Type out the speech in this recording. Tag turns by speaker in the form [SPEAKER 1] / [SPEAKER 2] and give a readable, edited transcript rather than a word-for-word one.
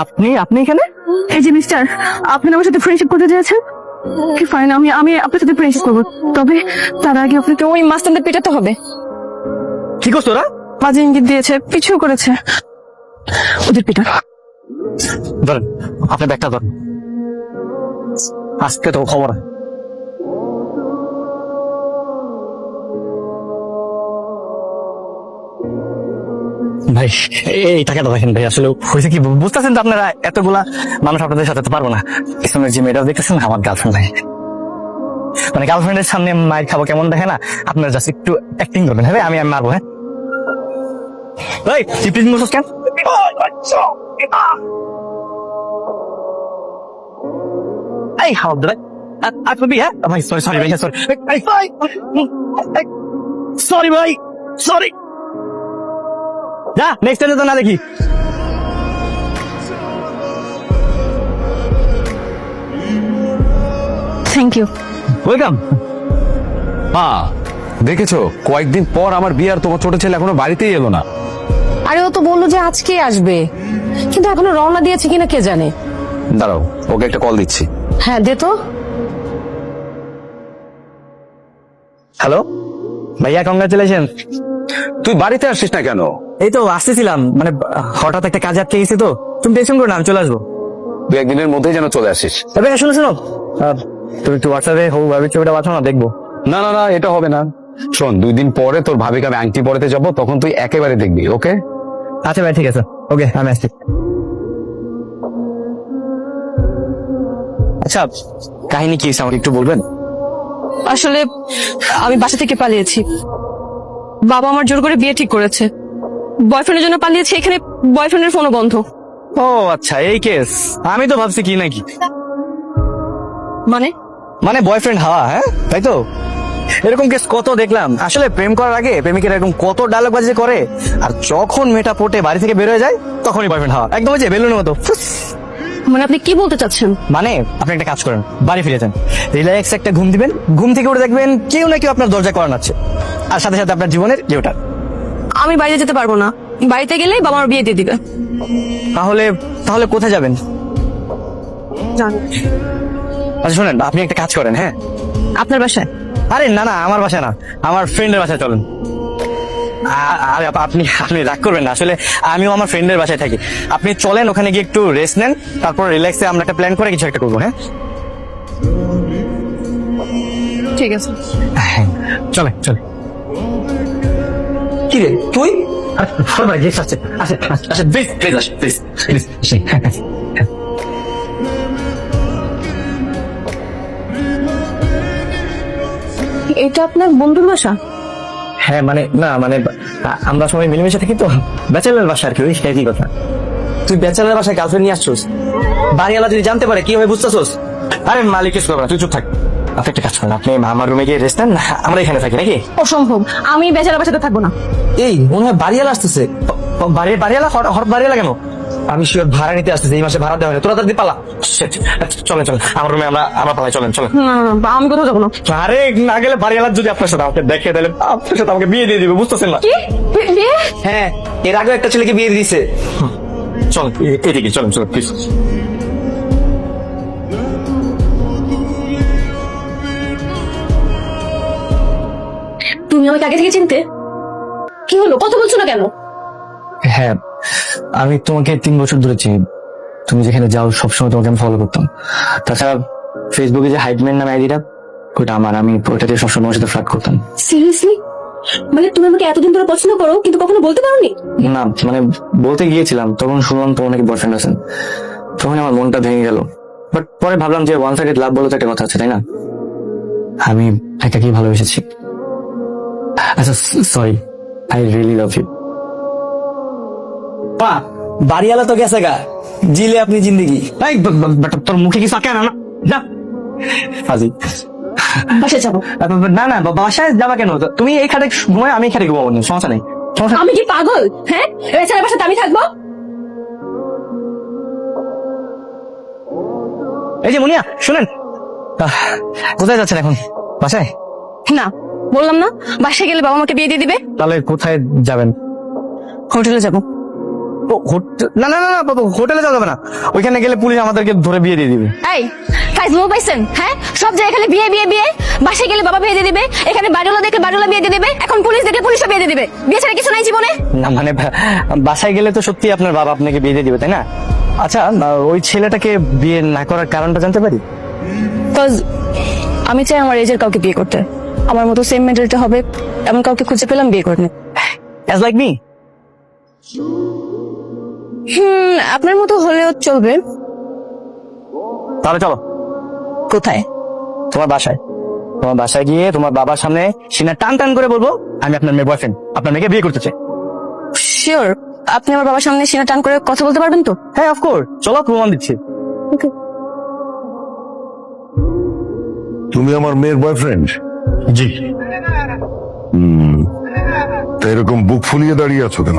[SPEAKER 1] আপনি আপনি এখানে?
[SPEAKER 2] এই যে মিস্টার, আপনি আমার সাথে ফ্রেন্ডশিপ করতে চেয়েছেন। কি ফাইন, আমি আমি আপনার সাথে ফ্রেন্ডশিপ করবো, তবে তার আগে আপনাকে ওই মাস্তানদের পেটাতে হবে।
[SPEAKER 1] কি করছো ওরা?
[SPEAKER 2] বাজে ইঙ্গিত দিয়েছে, পিছু করেছে, ওদের পেটা।
[SPEAKER 1] ধরেন আপনার ব্যাগটা ধরেন, আজকে তো খবর। ভাই এই টাকাটা দেখেন ভাই, আসলে হয়েছে কি বুঝতেছেন তো আপনারা, এতগুলা মানুষ আপনাদের সাথে তো পারবো না। পিছনের যে মেয়েটা দেখতেছেন আমার গার্লফ্রেন্ড ভাই, মানে গার্লফ্রেন্ডের সামনে মায়ের খাবো কেমন দেখে না, আপনারা জাস্ট একটু অ্যাক্টিং করবেন। হ্যাঁ আমি আমি মারবো। হ্যাঁ ভাই চিপলিং মোসস কেন? এই হাউ দে আপনি হ্যাঁ ভাই, সরি সরি ভাই, সরি সরি ভাই, সরি। যা নেক্সট টাইম তো না দেখি।
[SPEAKER 2] Thank you.
[SPEAKER 1] ওয়েলকাম।
[SPEAKER 3] মা দেখেছো, কয়েকদিন পর আমার বিয়ে, আর তোমার ছোট ছেলে এখনো বাড়িতেই এলো না।
[SPEAKER 4] আরে ও তো বললো যে আজকে আসবে, কিন্তু এখনো রওনা দিয়েছে কিনা কে জানে।
[SPEAKER 3] দাঁড়াও, ওকে একটা কল দিচ্ছি।
[SPEAKER 4] হ্যাঁ দে তো।
[SPEAKER 1] হ্যালো ভাইয়া, কংগ্রাচুলেশন।
[SPEAKER 3] তুই বাড়িতে আসছিস না কেন?
[SPEAKER 1] এই তো আসতেছিলাম, মানে হঠাৎ একটা কাজে আটকে গেছি তো। তুমি টেনশন করো না, আমি চলে আসবো।
[SPEAKER 3] তুই একদিনের মধ্যেই যেন চলে আসিস।
[SPEAKER 1] এবার শোনো শোনো, তুমি একটু হোয়াটসঅ্যাপে হবু ভাবির ছবিটা পাঠাও না, দেখবো।
[SPEAKER 3] না না না, এটা হবে না। শোন, 2 দিন পরে তোর ভাবিকে আমি আংটি পরাতে যাবো, তখন তুই একেবারে দেখবি। ওকে?
[SPEAKER 1] আচ্ছা ভাই ঠিক আছে, ওকে আমি আসছি। আচ্ছা কাহিনী কি হয়েছে আমাকে একটু বলবেন?
[SPEAKER 2] আসলে আমি বাসা থেকে পালিয়েছি, বাবা আমার জোর করে বিয়ে ঠিক করেছে। বয়ফ্রেন্ডের জন্য পালিয়েছি, এখানে বয়ফ্রেন্ডের ফোনও বন্ধ।
[SPEAKER 1] ও আচ্ছা এই কেস, আমি তো ভাবছি কি নাকি,
[SPEAKER 2] মানে
[SPEAKER 1] মানে বয়ফ্রেন্ড হাওয়া। হ্যাঁ তাই তো, এরকম কেস কত দেখলাম। আসলে প্রেম করার আগে প্রেমিকের এরকম কত ডায়লগ বাজি করে, আর যখন মেয়েটা পটে বাড়ি থেকে বের হয়ে যায় তখনই বয়ফ্রেন্ড হাওয়া, একদম ওই যে বেলুনের মতো।
[SPEAKER 2] মানে আপনি কি বলতে চাচ্ছেন?
[SPEAKER 1] মানে আপনি একটা কাজ করেন, বাড়ি ফিরে যান, রিল্যাক্স একটা ঘুম দিবেন, ঘুম থেকে উঠে দেখবেন কেউ না কেউ আপনার দরজা করা নাচ্ছে, আর সাথে সাথে আপনার জীবনের কেউটা।
[SPEAKER 2] আমি বাইরে যেতে পারবো না, বাড়িতে গেলেই বাবা আমার বিয়ে দিয়ে দিবে।
[SPEAKER 1] তাহলে তাহলে কোথায় যাবেন? আচ্ছা শোনেন, আপনি একটা কাজ করেন। হ্যাঁ
[SPEAKER 2] আপনার বাসায়?
[SPEAKER 1] আরে না না, আমার বাসায় না, আমার ফ্রেন্ডের বাসায় চলেন। আরে আপনি আপনি রাগ করবেন না, আসলে আমিও আমার ফ্রেন্ডের বাসায় থাকি। আপনি চলেন, ওখানে গিয়ে একটু রেস্ট নেন, তারপর রিল্যাক্সে আমরা একটা প্ল্যান করে কিছু একটা করবো। হ্যাঁ
[SPEAKER 2] ঠিক আছে।
[SPEAKER 1] চলে চলে। কি রে তুই?
[SPEAKER 2] এটা আপনার বন্ধুর বাসা?
[SPEAKER 1] হ্যাঁ মানে না, মানে আমরা সবাই মিলেমিশে থাকি তো, ব্যাচেলার বাসা আর কি, ওই একই কথা। তুই ব্যাচেলার বাসায় গার্লফ্রেন্ড নিয়ে আসছোস, বাড়িওয়ালা যদি জানতে পারে কি হবে বুঝতেছোস? আরে মালিক কিছু করবে না, তুই চুপ থাক। আপনি একটা কাজ করেন, আপনি আমার রুমে গিয়ে রেস্ট নেন, আমরা এখানে থাকি নাকি?
[SPEAKER 2] অসম্ভব, আমি বেচারা বাসাতে থাকবো না।
[SPEAKER 1] এই মনে হয় বাড়িওয়ালা আসতেছে। বাড়িওয়ালা হঠাৎ বাড়িওয়ালা কেন? আমি শিওর ভাড়া নিতে আসতেছে, এই মাসে ভাড়া দেওয়া হয়, তোরা তাদের পালা। চলেন চলেন আমার রুমে, আমরা পালাই, চলেন চলেন।
[SPEAKER 2] না না না, আমি কোথাও যাবো না।
[SPEAKER 1] আরে না গেলে বাড়িওয়ালা যদি আপনার সাথে আমাকে দেখে, তাহলে আপনার সাথে আমাকে বিয়ে দিয়ে দিবে, বুঝতেছেন না?
[SPEAKER 2] কি বিয়ে?
[SPEAKER 1] হ্যাঁ, এর আগে একটা ছেলেকে বিয়ে দিয়েছে। চলেন এদিকে, চলেন চলেন প্লিজ।
[SPEAKER 2] তুমি আমাকে আগে থেকে চিনতে? কি হলো, কথা বলছো না কেন?
[SPEAKER 1] হ্যাঁ আমি তোমাকে 3 বছর ধরে চিনি, তুমি যেখানে যাও সবসময় তোমাকে আমি ফলো করতাম। তাছাড়া ফেসবুকে যে হাইডম্যান নামে আইডিটা, ওটা আমার, আমি ওইটা দিয়ে সবসময় তোমার সাথে ফ্লার্ট করতাম।
[SPEAKER 2] সিরিয়াসলি? মানে তুমি আমাকে এতদিন ধরে পছন্দ করো কিন্তু কখনো বলতে পারোনি?
[SPEAKER 1] না মানে বলতে গিয়েছিলাম, তখন শুনলাম তোমার নাকি বয়ফ্রেন্ড আছেন, তখন আমার মনটা ভেঙে গেল। বাট পরে ভাবলাম যে ওয়ান সাইডেড লাভ বলে তো একটা কথা আছে, তাই না? আমি একাকেই ভালোবেসেছি। আচ্ছা sorry, I really love you. বাড়িওয়ালা তো গেছে গা, জিলে আপনি জিন্দেগি। তোর মুখে কিছু আঁকে না, যা হাজি।
[SPEAKER 2] বাসায় যাবো।
[SPEAKER 1] না না বাসায় যাবা কেন? তুমি এই খাটে ঘুমায়, আমি এই খাটে ঘুমাবো, সমস্যা নেই।
[SPEAKER 2] আমি কি পাগল? হ্যাঁ, বেচারা বাসাতে আমি থাকবো?
[SPEAKER 1] এই যে মুনিয়া শুনেন, কোথায় যাচ্ছেন এখন? বাসায়?
[SPEAKER 2] না, বললাম না বাসায় গেলে বাবা আমাকে বিয়ে দিয়ে দিবে।
[SPEAKER 1] তাহলে কোথায় যাবেন?
[SPEAKER 2] হোটেলে যাব।
[SPEAKER 1] না না না না বাবু, হোটেলে যাওয়া যাবে না। ওইখানে গেলে পুলিশ আমাদেরকে ধরে বিয়ে দিয়ে দিবে।
[SPEAKER 2] এই ফাইজলামো পাইছেন? হ্যাঁ, সব জায়গায় খালি বিয়ে বিয়ে বিয়ে। বাসায় গেলে বাবা বিয়ে দিয়ে দিবে, এখানে বাড়িওয়ালা দেখলে বাড়িওয়ালা বিয়ে দিয়ে দিবে, এখন পুলিশ দেখলে পুলিশও বিয়ে দিয়ে দিবে। বিয়ে ছাড়া কিছু নাই জীবনে।
[SPEAKER 1] না মানে বাসায় গেলে তো সত্যি আপনার বাবা আপনাকে বিয়ে দিয়ে দিবে, তাই না? আচ্ছা, ওই ছেলেটাকে বিয়ে না করার কারণটা জানতে পারি?
[SPEAKER 2] কজ আমি চাই আমার এজের কাউকে বিয়ে করতে, আমার মতো সেম মেন্টালিটি হবে এমন কাউকে খুঁজে পেলাম বিয়ে করে নে।
[SPEAKER 1] As like me?
[SPEAKER 2] আপনার মতো হলেও চলবে।
[SPEAKER 1] তাহলে চলো
[SPEAKER 2] কোথায়?
[SPEAKER 1] তোমার বাসায়। তোমার বাসায় গিয়ে তোমার বাবার সামনে সিনা টান টান করে বলবো আমি আপনার মেয়ে বয়ফ্রেন্ড, আপনার মেয়েকে বিয়ে করতে চাই।
[SPEAKER 2] শিওর? আপনি আমার বাবার সামনে সিনা টান করে কথা বলতে পারবেন তো?
[SPEAKER 1] হ্যাঁ অফকোর্স, চলো প্রমাণ দিচ্ছি।
[SPEAKER 5] তুমি আমার মেয়ের বয়ফ্রেন্ড?
[SPEAKER 1] জি।
[SPEAKER 5] তা এরকম বুক ফুলিয়ে দাঁড়িয়ে আছো কেন?